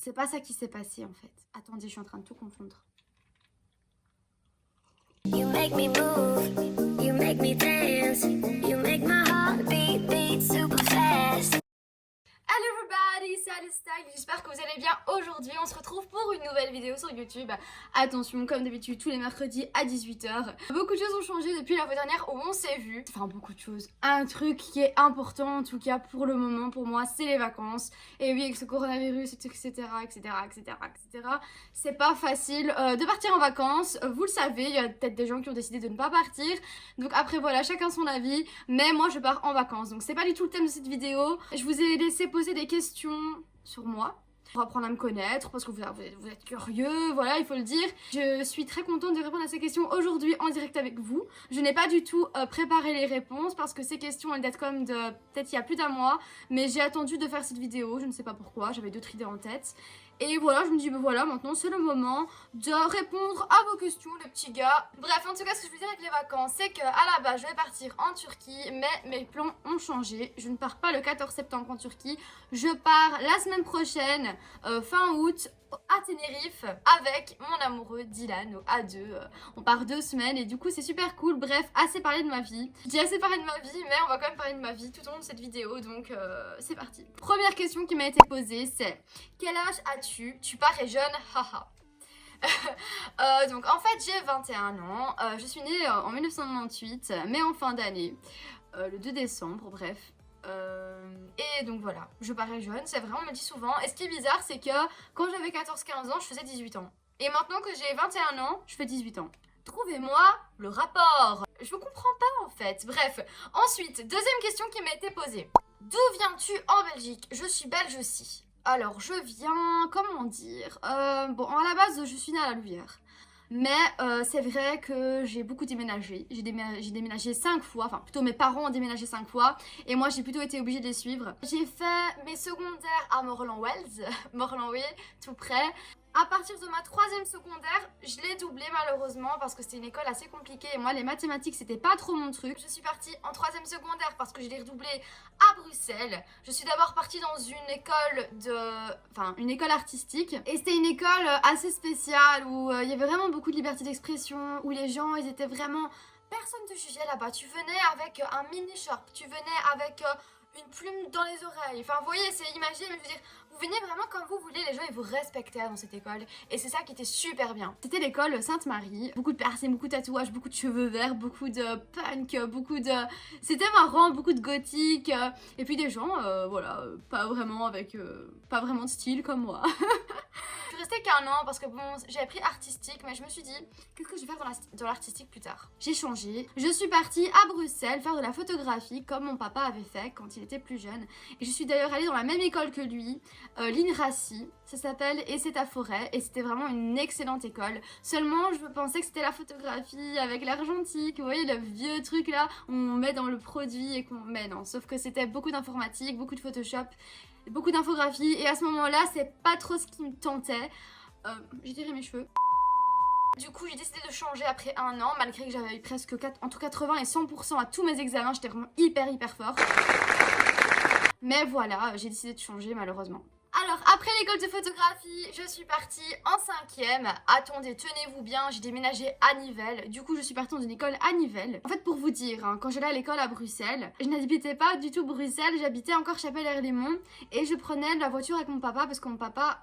c'est pas ça qui s'est passé en fait. Attendez, je suis en train de tout confondre. You make me move, you make me dance, you make my heart beat super fast. Hello everybody, c'est Alestag, j'espère que vous allez bien. Aujourd'hui on se retrouve pour une nouvelle vidéo sur YouTube. Attention, comme d'habitude tous les mercredis à 18 h. Beaucoup de choses ont changé depuis la fois dernière où on s'est vu. Enfin beaucoup de choses. Un truc qui est important en tout cas pour le moment pour moi, c'est les vacances. Et oui, avec ce coronavirus, etc, c'est pas facile de partir en vacances. Vous le savez, il y a peut-être des gens qui ont décidé de ne pas partir. Donc après voilà, chacun son avis. Mais moi je pars en vacances, donc c'est pas du tout le thème de cette vidéo. Je vous ai laissé poser des questions sur moi pour apprendre à me connaître parce que vous êtes curieux, voilà, il faut le dire. Je suis très contente de répondre à ces questions aujourd'hui en direct avec vous. Je n'ai pas du tout préparé les réponses parce que ces questions elles datent comme de peut-être il y a plus d'un mois, mais j'ai attendu de faire cette vidéo, je ne sais pas pourquoi, j'avais d'autres idées en tête. Et voilà, je me dis, ben voilà, maintenant c'est le moment de répondre à vos questions, les petits gars. Bref, en tout cas, ce que je veux dire avec les vacances, c'est qu'à la base, je vais partir en Turquie, mais mes plans ont changé. Je ne pars pas le 14 septembre en Turquie, je pars la semaine prochaine, fin août, à Tenerife avec mon amoureux Dylan à deux. On part 2 semaines et du coup c'est super cool. Bref, assez parlé de ma vie. Je dis assez parlé de ma vie, mais on va quand même parler de ma vie tout au long de cette vidéo, donc c'est parti. Première question qui m'a été posée, c'est quel âge as-tu? Tu parais jeune, haha. Donc en fait j'ai 21 ans, je suis née en 1998, mais en fin d'année, le 2 décembre, bref. Et donc voilà, je parais jeune, c'est vrai, on me le dit souvent. Et ce qui est bizarre, c'est que quand j'avais 14-15 ans, je faisais 18 ans. Et maintenant que j'ai 21 ans, je fais 18 ans. Trouvez-moi le rapport. Je ne comprends pas en fait. Bref, ensuite, deuxième question qui m'a été posée. D'où viens-tu en Belgique? Je suis belge aussi. Alors, je viens, comment dire, bon, à la base, je suis née à la Louvière. Mais c'est vrai que j'ai beaucoup déménagé. J'ai déménagé 5 fois, enfin plutôt mes parents ont déménagé 5 fois. Et moi j'ai plutôt été obligée de les suivre. J'ai fait mes secondaires à Morlan-Wells, Morlan-Way, tout près. À partir de ma 3e secondaire, je l'ai doublé malheureusement parce que c'était une école assez compliquée et moi les mathématiques c'était pas trop mon truc. Je suis partie en 3e secondaire parce que je l'ai redoublé à Bruxelles. Je suis d'abord partie dans une école une école artistique et c'était une école assez spéciale où il y avait vraiment beaucoup de liberté d'expression, où les gens ils étaient vraiment... Personne te jugeait là-bas, tu venais avec un mini short, tu venais avec... une plume dans les oreilles, enfin vous voyez c'est imagé, mais je veux dire vous veniez vraiment comme vous voulez, les gens ils vous respectaient dans cette école et c'est ça qui était super bien. C'était l'école Sainte-Marie, beaucoup de piercings, beaucoup de tatouages, beaucoup de cheveux verts, beaucoup de punk, beaucoup de... C'était marrant, beaucoup de gothique et puis des gens voilà, pas vraiment de style comme moi. Je suis restée qu'1 an parce que bon, j'avais pris artistique, mais je me suis dit, qu'est-ce que je vais faire dans l'artistique plus tard? J'ai changé. Je suis partie à Bruxelles faire de la photographie comme mon papa avait fait quand il était plus jeune. Et je suis d'ailleurs allée dans la même école que lui, l'INRACI, ça s'appelle, et c'est à Forêt. Et c'était vraiment une excellente école. Seulement, je pensais que c'était la photographie avec l'argentique, vous voyez, le vieux truc là, on met dans le produit et qu'on met, non. Sauf que c'était beaucoup d'informatique, beaucoup de Photoshop, beaucoup d'infographie et à ce moment-là c'est pas trop ce qui me tentait. J'ai tiré mes cheveux. Du coup j'ai décidé de changer après 1 an malgré que j'avais eu presque entre 80 et 100% à tous mes examens, j'étais vraiment hyper fort. Mais voilà, j'ai décidé de changer malheureusement. Alors après l'école de photographie, je suis partie en 5e. Attendez, tenez-vous bien, j'ai déménagé à Nivelles. Du coup je suis partie dans une école à Nivelles. En fait pour vous dire, hein, quand j'allais à l'école à Bruxelles, je n'habitais pas du tout Bruxelles, j'habitais encore Chapelle-Herlémont. Et je prenais la voiture avec mon papa parce que mon papa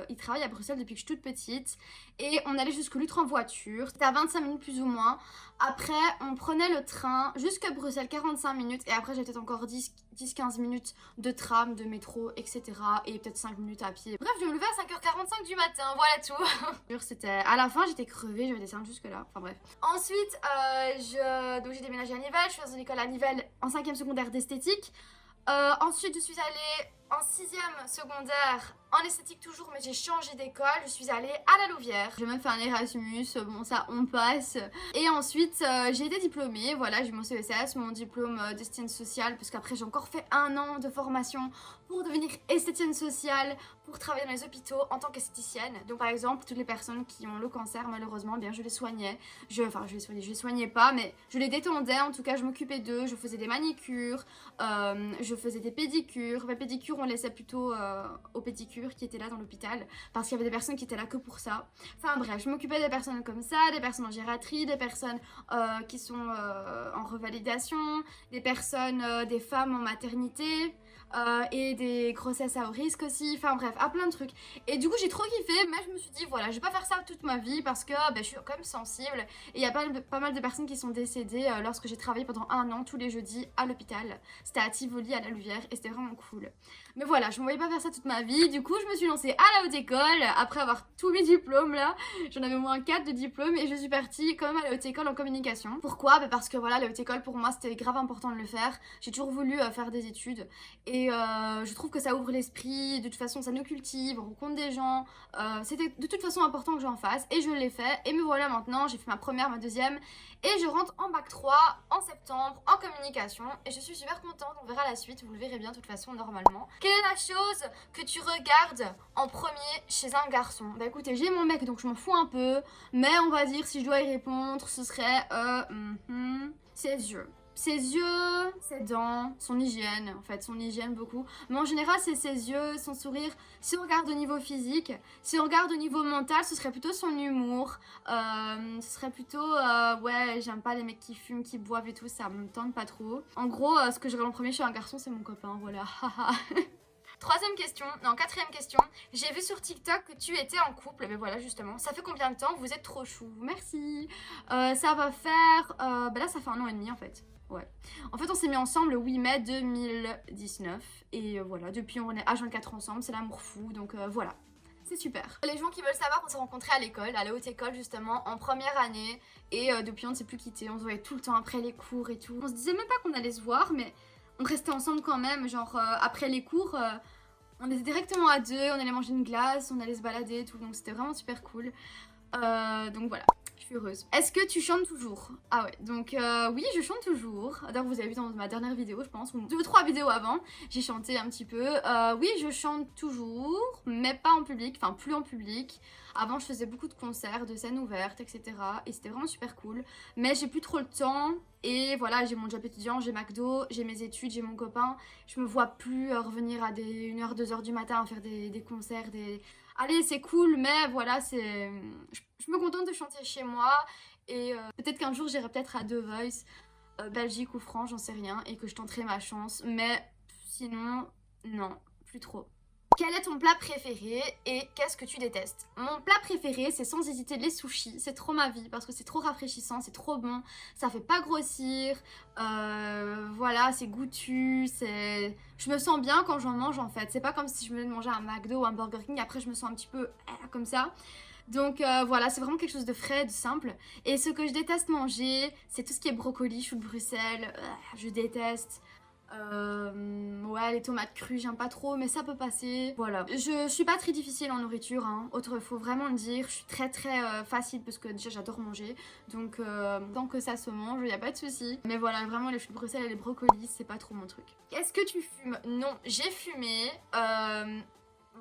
il travaille à Bruxelles depuis que je suis toute petite. Et on allait jusque Lutre en voiture, c'était à 25 minutes plus ou moins. Après on prenait le train jusqu'à Bruxelles, 45 minutes. Et après j'avais peut-être encore 10-15 minutes de tram, de métro, etc. Et peut-être 5 minutes à pied. Bref, je me levais à 5h45 du matin, voilà tout. C'était... À la fin, j'étais crevée, je vais descendre jusque là. Enfin bref. Ensuite, donc j'ai déménagé à Nivelles, je suis dans une école à Nivelles en 5e secondaire d'esthétique. Ensuite, je suis allée en 6e secondaire en esthétique toujours, mais j'ai changé d'école. Je suis allée à la Louvière. J'ai même fait un Erasmus, bon ça on passe. Et ensuite j'ai été diplômée, voilà, j'ai mon CESS, mon diplôme d'esthéticienne sociale, parce qu'après j'ai encore fait 1 an de formation pour devenir esthéticienne sociale, pour travailler dans les hôpitaux en tant qu'esthéticienne. Donc par exemple, toutes les personnes qui ont le cancer, malheureusement, eh bien je les soignais. Je les soignais pas, mais je les détendais, en tout cas je m'occupais d'eux, je faisais des manicures, je faisais des pédicures. Mes pédicures ont qu'on laissait plutôt aux pédicures qui étaient là dans l'hôpital, parce qu'il y avait des personnes qui étaient là que pour ça. Enfin bref, je m'occupais des personnes comme ça, des personnes en gériatrie, des personnes qui sont en revalidation, des personnes, des femmes en maternité. Et des grossesses à haut risque aussi, enfin bref, à plein de trucs. Et du coup j'ai trop kiffé, mais je me suis dit voilà, je vais pas faire ça toute ma vie parce que je suis quand même sensible. Et il y a pas mal de personnes qui sont décédées lorsque j'ai travaillé pendant 1 an tous les jeudis à l'hôpital. C'était à Tivoli, à la Louvière, et c'était vraiment cool. Mais voilà, je me voyais pas faire ça toute ma vie, du coup je me suis lancée à la haute école, après avoir tous mes diplômes là, j'en avais au moins 4 de diplômes, et je suis partie quand même à la haute école en communication. Pourquoi? Parce que voilà, la haute école pour moi c'était grave important de le faire, j'ai toujours voulu faire des études, et je trouve que ça ouvre l'esprit, de toute façon ça nous cultive, on rencontre des gens, c'était de toute façon important que j'en fasse, et je l'ai fait, et me voilà maintenant, j'ai fait ma première, ma deuxième, et je rentre en bac 3 en septembre en communication, et je suis super contente, on verra la suite, vous le verrez bien de toute façon normalement. Quelle est la chose que tu regardes en premier chez un garçon? Bah écoutez, j'ai mon mec donc je m'en fous un peu, mais on va dire si je dois y répondre, ce serait ses yeux. Ses yeux, ses dents, son hygiène, en fait, son hygiène beaucoup. Mais en général, c'est ses yeux, son sourire. Si on regarde au niveau physique, si on regarde au niveau mental, ce serait plutôt son humour. Ce serait plutôt, ouais, j'aime pas les mecs qui fument, qui boivent et tout, ça me tente pas trop. En gros, ce que je regarde en premier chez un garçon, c'est mon copain, voilà. Quatrième question. J'ai vu sur TikTok que tu étais en couple. Mais voilà, justement. Ça fait combien de temps? Vous êtes trop chou. Merci. Ça va faire... là, ça fait 1 an et demi, en fait. Ouais. En fait, on s'est mis ensemble le 8 mai 2019. Et voilà, depuis, on est H24 ensemble. C'est l'amour fou. Donc voilà. C'est super. Les gens qui veulent savoir, on s'est rencontrés à l'école, à la haute école justement, en première année. Et depuis, on ne s'est plus quittés. On se voyait tout le temps après les cours et tout. On se disait même pas qu'on allait se voir, mais on restait ensemble quand même. Genre, après les cours, on était directement à 2. On allait manger une glace, on allait se balader et tout. Donc, c'était vraiment super cool. Donc voilà. Je suis heureuse. Est-ce que tu chantes toujours? Ah ouais, donc oui, je chante toujours. D'ailleurs, vous avez vu dans ma dernière vidéo, je pense, ou 2 ou 3 vidéos avant, j'ai chanté un petit peu. Oui, je chante toujours, mais pas en public, enfin plus en public. Avant, je faisais beaucoup de concerts, de scènes ouvertes, etc. Et c'était vraiment super cool. Mais j'ai plus trop le temps. Et voilà, j'ai mon job étudiant, j'ai McDo, j'ai mes études, j'ai mon copain. Je me vois plus revenir à 1h, 2h du matin à faire des concerts, des... Allez, c'est cool, mais voilà, c'est... Je me contente de chanter chez moi. Et peut-être qu'un jour, j'irai peut-être à The Voice, Belgique ou France, j'en sais rien. Et que je tenterai ma chance. Mais sinon, non, plus trop. Quel est ton plat préféré et qu'est-ce que tu détestes? Mon plat préféré, c'est sans hésiter les sushis. C'est trop ma vie parce que c'est trop rafraîchissant, c'est trop bon. Ça fait pas grossir. Voilà, c'est goûtu. Je me sens bien quand j'en mange en fait. C'est pas comme si je venais de manger un McDo ou un Burger King. Après, je me sens un petit peu comme ça. Donc voilà, c'est vraiment quelque chose de frais, de simple. Et ce que je déteste manger, c'est tout ce qui est brocoli, chou de Bruxelles. Je déteste. Ouais, les tomates crues, j'aime pas trop, mais ça peut passer. Voilà. Je suis pas très difficile en nourriture, hein. Faut vraiment le dire. Je suis très facile parce que déjà j'adore manger. Donc tant que ça se mange, y a pas de souci. Mais voilà, vraiment les choux de Bruxelles et les brocolis, c'est pas trop mon truc. Est-ce que tu fumes? Non, j'ai fumé.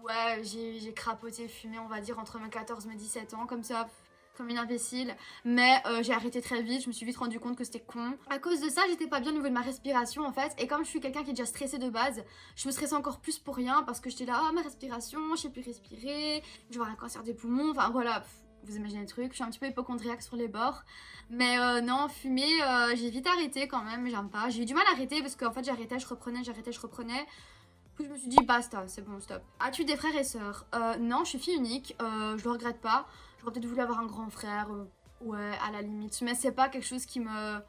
Ouais, j'ai crapoté, fumé, on va dire, entre mes 14 et mes 17 ans, comme ça, comme une imbécile. Mais j'ai arrêté très vite, je me suis vite rendu compte que c'était con. À cause de ça, j'étais pas bien au niveau de ma respiration, en fait. Et comme je suis quelqu'un qui est déjà stressé de base, je me stressais encore plus pour rien, parce que j'étais là, ma respiration, je sais plus respirer, je vais avoir un cancer des poumons, enfin voilà, vous imaginez le truc. Je suis un petit peu hypochondriaque sur les bords. Mais non, fumer, j'ai vite arrêté quand même, j'aime pas. J'ai eu du mal à arrêter, parce qu'en fait, j'arrêtais, je reprenais. Puis je me suis dit basta, c'est bon, stop. As-tu des frères et sœurs? Non, je suis fille unique, je le regrette pas. J'aurais peut-être voulu avoir un grand frère, ouais, à la limite. Mais c'est pas quelque chose qui me...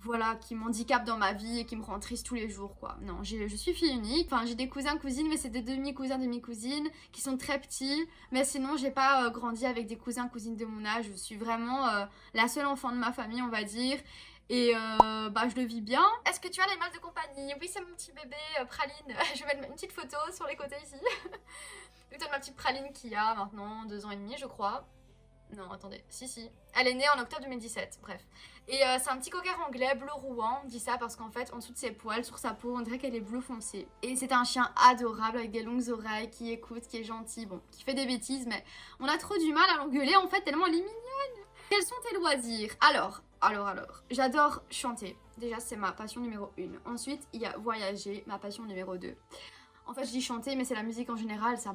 Voilà, qui m'handicape dans ma vie et qui me rend triste tous les jours, quoi. Non, je suis fille unique. Enfin, j'ai des cousins, cousines, mais c'est des demi-cousins, demi-cousines qui sont très petits. Mais sinon, j'ai pas grandi avec des cousins, cousines de mon âge. Je suis vraiment la seule enfant de ma famille, on va dire. Et je le vis bien. Est-ce que tu as l'animal de compagnie? Oui, c'est mon petit bébé Praline. Je vais mettre une petite photo sur les côtés ici. C'est ma petite Praline qui a maintenant 2 ans et demi, je crois. Non, attendez, si. Elle est née en octobre 2017, bref. Et c'est un petit cocker anglais bleu rouan. On dit ça parce qu'en fait, en dessous de ses poils, sur sa peau, on dirait qu'elle est bleu foncé. Et c'est un chien adorable avec des longues oreilles, qui écoute, qui est gentil, bon, qui fait des bêtises, mais on a trop du mal à l'engueuler en fait, tellement elle est mignonne. Quels sont tes loisirs? Alors, j'adore chanter. Déjà, c'est ma passion numéro 1. Ensuite, il y a voyager, ma passion numéro 2. En fait je dis chanter mais c'est la musique en général, ça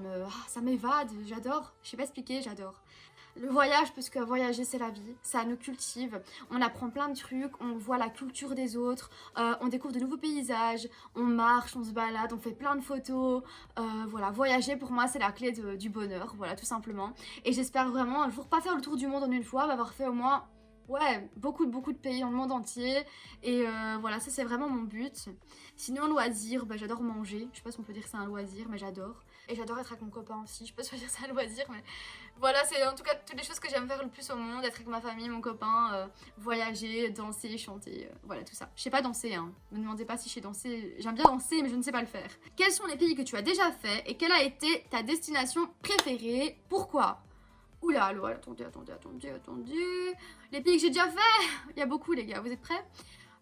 m'évade, j'adore, je sais pas expliquer, j'adore. Le voyage, parce que voyager c'est la vie, ça nous cultive, on apprend plein de trucs, on voit la culture des autres, on découvre de nouveaux paysages, on marche, on se balade, on fait plein de photos, voilà, voyager pour moi c'est la clé du bonheur, voilà tout simplement. Et j'espère vraiment un jour pas faire le tour du monde en une fois, mais avoir fait au moins, ouais, beaucoup de pays dans le monde entier, et voilà, ça c'est vraiment mon but. Sinon loisir, bah, j'adore manger, je sais pas si on peut dire que c'est un loisir, mais j'adore. Et j'adore être avec mon copain aussi, je peux pas dire que c'est un loisir, mais voilà, c'est en tout cas toutes les choses que j'aime faire le plus au monde, être avec ma famille, mon copain, voyager, danser, chanter, voilà tout ça. Je sais pas danser, hein, me demandez pas si je sais danser, j'aime bien danser mais je ne sais pas le faire. Quels sont les pays que tu as déjà fait et quelle a été ta destination préférée? Pourquoi? Oula, alors, attendez. Les pays que j'ai déjà fait, il y a beaucoup les gars, vous êtes prêts?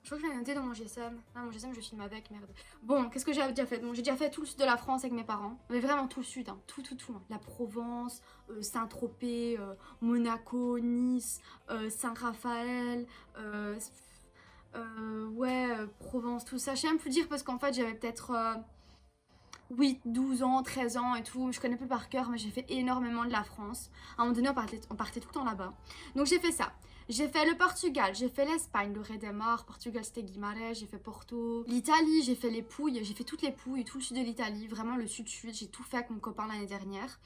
Je crois que je l'ai noté dans mon GSM. Ah, mon GSM, je filme avec, merde. Bon, qu'est-ce que j'ai déjà fait? Bon, j'ai déjà fait tout le sud de la France avec mes parents. Mais vraiment tout le sud, hein. Tout. Hein. La Provence, Saint-Tropez, Monaco, Nice, Saint-Raphaël, Provence, tout ça. Je sais même plus dire parce qu'en fait, j'avais peut-être 8, 12 ans, 13 ans et tout. Je connais plus par cœur, mais j'ai fait énormément de la France. À un moment donné, on partait tout le temps là-bas. Donc j'ai fait ça. J'ai fait le Portugal, j'ai fait l'Espagne, le Redemar, Portugal c'était Guimarães, j'ai fait Porto, l'Italie, j'ai fait les Pouilles, j'ai fait toutes les Pouilles, tout le sud de l'Italie, vraiment le sud-sud, j'ai tout fait avec mon copain l'année dernière.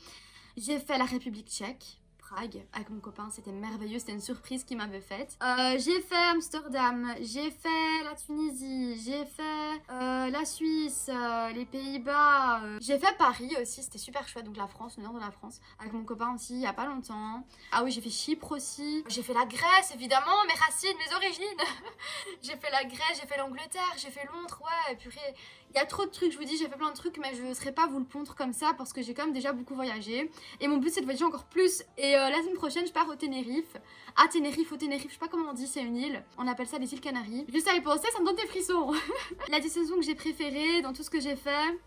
J'ai fait la République tchèque, Prague, avec mon copain, c'était merveilleux, c'était une surprise qu'il m'avait faite. J'ai fait Amsterdam, j'ai fait la Tunisie, j'ai fait la Suisse, les Pays-Bas, j'ai fait Paris aussi, c'était super chouette, donc la France, le nord de la France, avec mon copain aussi, il y a pas longtemps. Ah oui, j'ai fait Chypre aussi, j'ai fait la Grèce, évidemment, mes racines, mes origines. J'ai fait la Grèce, j'ai fait l'Angleterre, j'ai fait Londres, ouais, purée. Il y a trop de trucs, je vous dis, j'ai fait plein de trucs, mais je ne serais pas vous le pondre comme ça parce que j'ai quand même déjà beaucoup voyagé. Et mon but, c'est de voyager encore plus. Et la semaine prochaine, je pars au Tenerife. À Tenerife, je sais pas comment on dit, c'est une île. On appelle ça les îles Canaries. Juste à y penser, ça me donne des frissons. La destination que j'ai préférée dans tout ce que j'ai fait,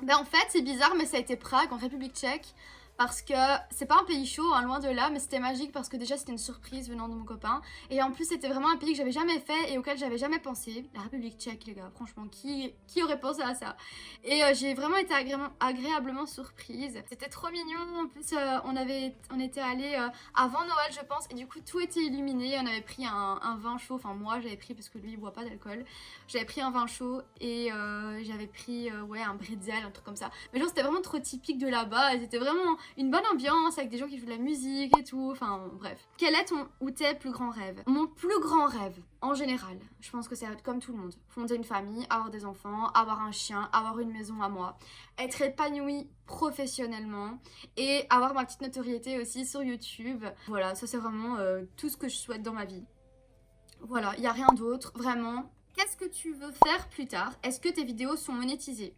ben en fait, c'est bizarre, mais ça a été Prague, en République tchèque. Parce que c'est pas un pays chaud, hein, loin de là, mais c'était magique parce que déjà c'était une surprise venant de mon copain. Et en plus c'était vraiment un pays que j'avais jamais fait et auquel j'avais jamais pensé. La République tchèque les gars, franchement, qui aurait pensé à ça? Et j'ai vraiment été agréablement surprise. C'était trop mignon, en plus on était allés avant Noël je pense. Et du coup tout était illuminé, on avait pris un vin chaud, enfin moi j'avais pris parce que lui il boit pas d'alcool. J'avais pris un vin chaud et j'avais pris un bretzel, un truc comme ça. Mais genre c'était vraiment trop typique de là-bas et c'était vraiment une bonne ambiance avec des gens qui jouent de la musique et tout, enfin bref. Quel est ton ou tes plus grands rêves? Mon plus grand rêve, en général, je pense que c'est comme tout le monde. Fonder une famille, avoir des enfants, avoir un chien, avoir une maison à moi, être épanouie professionnellement et avoir ma petite notoriété aussi sur YouTube. Voilà, ça c'est vraiment tout ce que je souhaite dans ma vie. Voilà, il n'y a rien d'autre, vraiment. Qu'est-ce que tu veux faire plus tard? Est-ce que tes vidéos sont monétisées?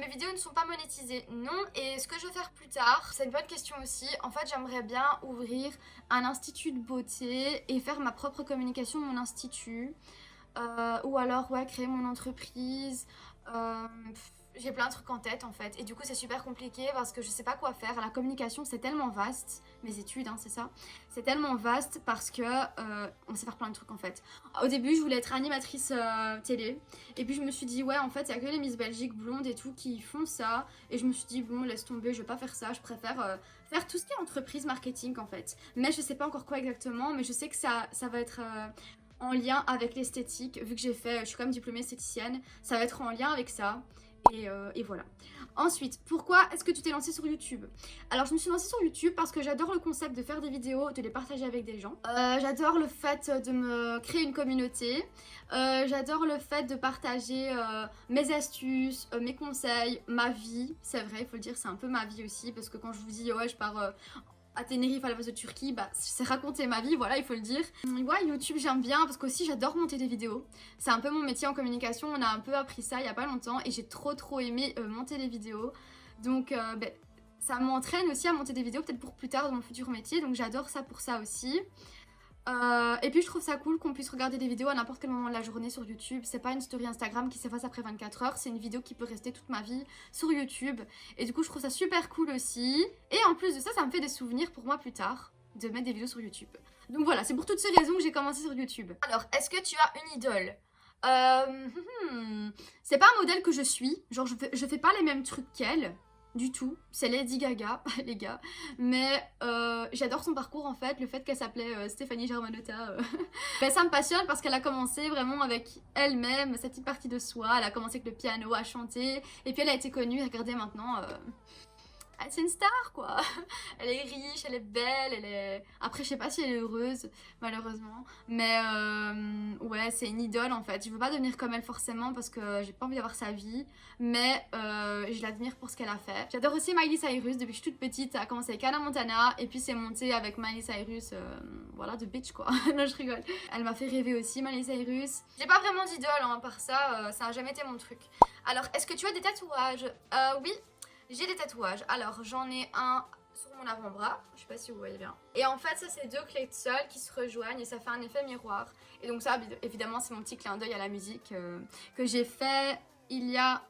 Mes vidéos ne sont pas monétisées, non. Et ce que je veux faire plus tard, c'est une bonne question aussi. En fait, j'aimerais bien ouvrir un institut de beauté et faire ma propre communication, mon institut. Ou alors, ouais, créer mon entreprise. J'ai plein de trucs en tête en fait. Et du coup, c'est super compliqué parce que je sais pas quoi faire. La communication, c'est tellement vaste. Mes études, hein, c'est ça. C'est tellement vaste parce que on sait faire plein de trucs en fait. Au début, je voulais être animatrice télé. Et puis, je me suis dit, ouais, en fait, il y a que les Miss Belgique blondes et tout qui font ça. Et je me suis dit, bon, laisse tomber, je vais pas faire ça. Je préfère faire tout ce qui est entreprise marketing en fait. Mais je sais pas encore quoi exactement. Mais je sais que ça va être en lien avec l'esthétique. Vu que je suis quand même diplômée esthéticienne, ça va être en lien avec ça. Et voilà. Ensuite, pourquoi est-ce que tu t'es lancée sur YouTube? Alors, je me suis lancée sur YouTube parce que j'adore le concept de faire des vidéos, de les partager avec des gens. J'adore le fait de me créer une communauté. J'adore le fait de partager mes astuces, mes conseils, ma vie. C'est vrai, il faut le dire, c'est un peu ma vie aussi. Parce que quand je vous dis, ouais, je pars à Tenerife à la base de Turquie, bah c'est raconter ma vie, voilà, il faut le dire. Ouais, YouTube j'aime bien parce qu'aussi j'adore monter des vidéos. C'est un peu mon métier en communication, on a un peu appris ça il y a pas longtemps et j'ai trop aimé monter des vidéos. Donc ça m'entraîne aussi à monter des vidéos peut-être pour plus tard dans mon futur métier, donc j'adore ça pour ça aussi. Et puis je trouve ça cool qu'on puisse regarder des vidéos à n'importe quel moment de la journée sur YouTube. C'est pas une story Instagram qui s'efface après 24 heures, c'est une vidéo qui peut rester toute ma vie sur YouTube. Et du coup je trouve ça super cool aussi. Et en plus de ça, ça me fait des souvenirs pour moi plus tard de mettre des vidéos sur YouTube. Donc voilà, c'est pour toutes ces raisons que j'ai commencé sur YouTube. Alors, est-ce que tu as une idole? C'est pas un modèle que je suis, genre je fais pas les mêmes trucs qu'elle, du tout, c'est Lady Gaga, les gars, mais j'adore son parcours en fait, le fait qu'elle s'appelait Stéphanie Germanotta, ben, ça me passionne parce qu'elle a commencé vraiment avec elle-même, sa petite partie de soi, elle a commencé avec le piano, à chanter, et puis elle a été connue, regardez maintenant... c'est une star quoi. Elle est riche, elle est belle, elle est... Après je sais pas si elle est heureuse malheureusement. Mais ouais c'est une idole en fait. Je veux pas devenir comme elle forcément parce que j'ai pas envie d'avoir sa vie. Mais je l'admire pour ce qu'elle a fait. J'adore aussi Miley Cyrus depuis que je suis toute petite. Ça a commencé avec Hannah Montana et puis c'est monté avec Miley Cyrus. Voilà de bitch quoi. Non je rigole. Elle m'a fait rêver aussi Miley Cyrus. J'ai pas vraiment d'idole hein, par ça. Ça a jamais été mon truc. Alors est-ce que tu as des tatouages? Oui. J'ai des tatouages, alors j'en ai un sur mon avant-bras, je sais pas si vous voyez bien. Et en fait ça c'est deux clés de sol qui se rejoignent et ça fait un effet miroir. Et donc ça évidemment c'est mon petit clin d'œil à la musique que j'ai fait il y a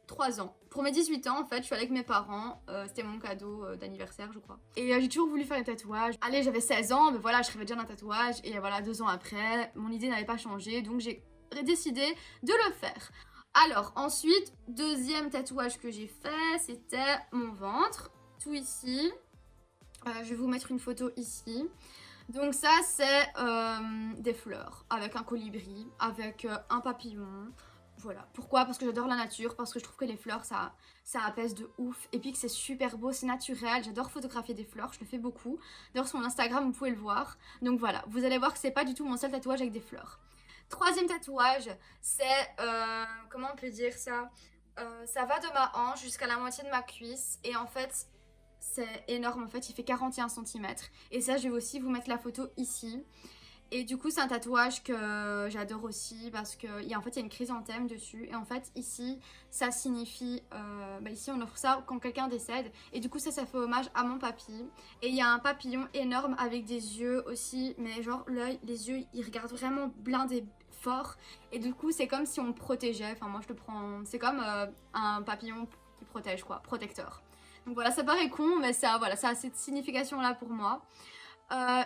3 ans. Pour mes 18 ans en fait je suis allée avec mes parents, c'était mon cadeau d'anniversaire je crois. Et j'ai toujours voulu faire des tatouages. Allez j'avais 16 ans, mais voilà je rêvais déjà d'un tatouage et voilà 2 ans après mon idée n'avait pas changé donc j'ai décidé de le faire. Alors ensuite, deuxième tatouage que j'ai fait, c'était mon ventre, tout ici. Je vais vous mettre une photo ici. Donc ça c'est des fleurs avec un colibri, avec un papillon. Voilà, pourquoi? Parce que j'adore la nature, parce que je trouve que les fleurs ça apaise de ouf. Et puis que c'est super beau, c'est naturel, j'adore photographier des fleurs, je le fais beaucoup. D'ailleurs sur mon Instagram vous pouvez le voir. Donc voilà, vous allez voir que c'est pas du tout mon seul tatouage avec des fleurs. Troisième tatouage, c'est, comment on peut dire ça? Ça va de ma hanche jusqu'à la moitié de ma cuisse. Et en fait, c'est énorme. En fait, il fait 41 cm. Et ça, je vais aussi vous mettre la photo ici. Et du coup, c'est un tatouage que j'adore aussi parce qu'en fait, il y a une chrysanthème dessus. Et en fait, ici, ça signifie... ici, on offre ça quand quelqu'un décède. Et du coup, ça fait hommage à mon papy. Et il y a un papillon énorme avec des yeux aussi. Mais genre, l'œil, les yeux, ils regardent vraiment blindés fort. Et du coup, c'est comme si on me protégeait. Enfin, moi, je le prends... C'est comme un papillon qui protège, quoi. Protecteur. Donc voilà, ça paraît con, mais ça, voilà, ça a cette signification-là pour moi.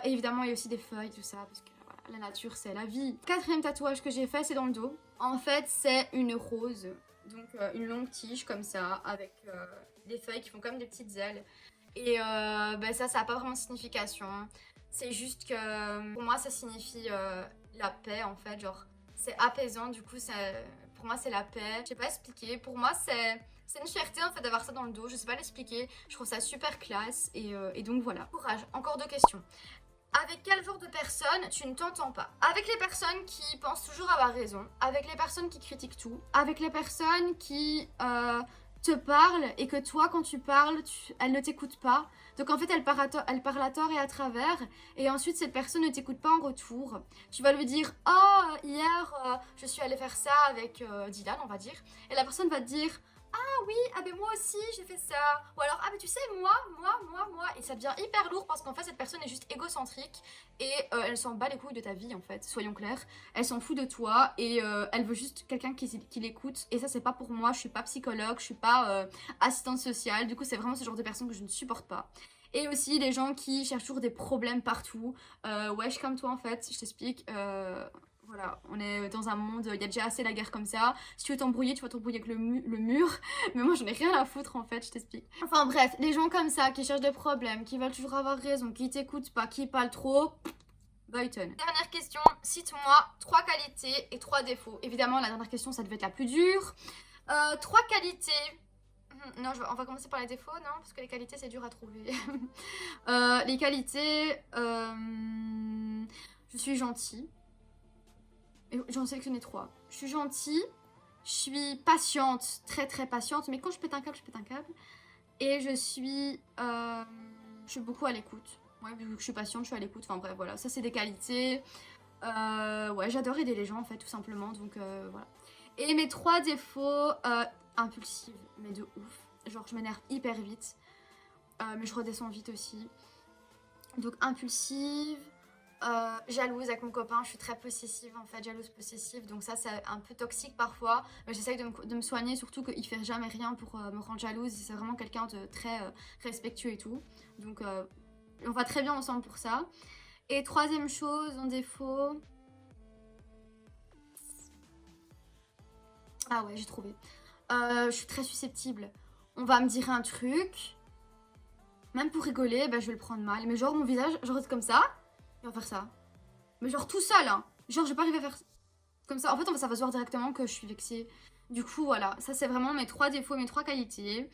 Et évidemment, il y a aussi des feuilles, tout ça, parce que voilà, la nature, c'est la vie. Quatrième tatouage que j'ai fait, c'est dans le dos. En fait, c'est une rose, donc une longue tige comme ça, avec des feuilles qui font comme des petites ailes. Et ça n'a pas vraiment de signification. C'est juste que pour moi, ça signifie la paix, en fait. Genre, c'est apaisant, du coup, pour moi, c'est la paix. Je sais pas expliquer. Pour moi, c'est une fierté en fait d'avoir ça dans le dos, je sais pas l'expliquer, je trouve ça super classe et donc voilà. Courage, encore 2 questions. Avec quel genre de personnes tu ne t'entends pas? Avec les personnes qui pensent toujours avoir raison, avec les personnes qui critiquent tout, avec les personnes qui te parlent et que toi quand tu parles, elles ne t'écoutent pas. Donc en fait elle parle à tort et à travers et ensuite cette personne ne t'écoute pas en retour. Tu vas lui dire « Oh, hier je suis allée faire ça avec Dylan on va dire » et la personne va te dire « Ah oui, ah ben moi aussi j'ai fait ça » ou alors « Ah ben tu sais moi » et ça devient hyper lourd parce qu'en fait cette personne est juste égocentrique et elle s'en bat les couilles de ta vie en fait, soyons clairs. Elle s'en fout de toi et elle veut juste quelqu'un qui l'écoute et ça c'est pas pour moi, je suis pas psychologue, je suis pas assistante sociale, du coup c'est vraiment ce genre de personne que je ne supporte pas. Et aussi les gens qui cherchent toujours des problèmes partout, wesh comme toi en fait, je t'explique. Voilà, on est dans un monde, il y a déjà assez la guerre comme ça. Si tu veux t'embrouiller, tu vas t'embrouiller avec le mur. Mais moi, j'en ai rien à foutre en fait, je t'explique. Enfin bref, les gens comme ça, qui cherchent des problèmes, qui veulent toujours avoir raison, qui t'écoutent pas, qui parlent trop... Buyton. Dernière question, cite-moi 3 qualités et 3 défauts. Évidemment, la dernière question, ça devait être la plus dure. 3 qualités... Non, on va commencer par les défauts, non? Parce que les qualités, c'est dur à trouver. Les qualités... Je suis gentille. J'en sélectionné 3. Je suis gentille, je suis patiente, très très patiente, mais quand je pète un câble, je pète un câble. Et je suis beaucoup à l'écoute. Ouais, vu que je suis patiente, je suis à l'écoute. Enfin bref, voilà, ça c'est des qualités. Ouais, j'adore aider les gens en fait, tout simplement. Donc voilà. Et mes 3 défauts, impulsive, mais de ouf. Genre, je m'énerve hyper vite, mais je redescends vite aussi. Donc impulsive. Jalouse avec mon copain, je suis très possessive en fait, jalouse possessive, donc ça c'est un peu toxique parfois, mais j'essaye de me soigner, surtout qu'il fait jamais rien pour me rendre jalouse, c'est vraiment quelqu'un de très respectueux et tout, donc on va très bien ensemble pour ça. Et troisième chose, en défaut, Ah ouais, j'ai trouvé. Je suis très susceptible. On va me dire un truc, même pour rigoler, bah, je vais le prendre mal. Mais genre mon visage, genre comme ça, il va faire ça. Mais genre tout seul, hein. Genre je vais pas arriver à faire comme ça. En fait, ça va se voir directement que je suis vexée. Du coup, voilà, ça c'est vraiment mes 3 défauts, mes 3 qualités.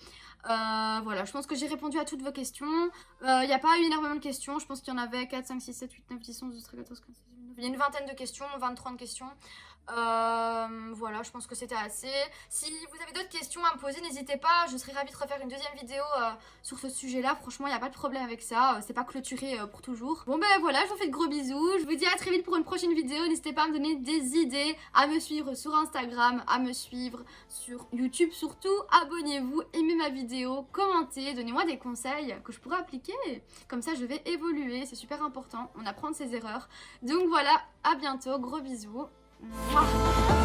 Voilà, je pense que j'ai répondu à toutes vos questions. Il n'y a pas eu énormément de questions. Je pense qu'il y en avait 4, 5, 6, 7, 8, 9, 10, 11, 12, 13, 14, 15, 16, 17, 18, 19. Il y a une vingtaine de questions, 23 de questions. Voilà, je pense que c'était assez. Si vous avez d'autres questions à me poser, n'hésitez pas. Je serais ravie de refaire une deuxième vidéo sur ce sujet-là. Franchement, il n'y a pas de problème avec ça. C'est pas clôturé pour toujours. Bon, ben voilà, je vous fais de gros bisous. Je vous dis à très vite pour une prochaine vidéo. N'hésitez pas à me donner des idées, à me suivre sur Instagram, à me suivre sur YouTube surtout. Abonnez-vous, aimez ma vidéo, commentez, donnez-moi des conseils que je pourrais appliquer. Comme ça, je vais évoluer. C'est super important. On apprend de ses erreurs. Donc voilà, à bientôt. Gros bisous. Mouah.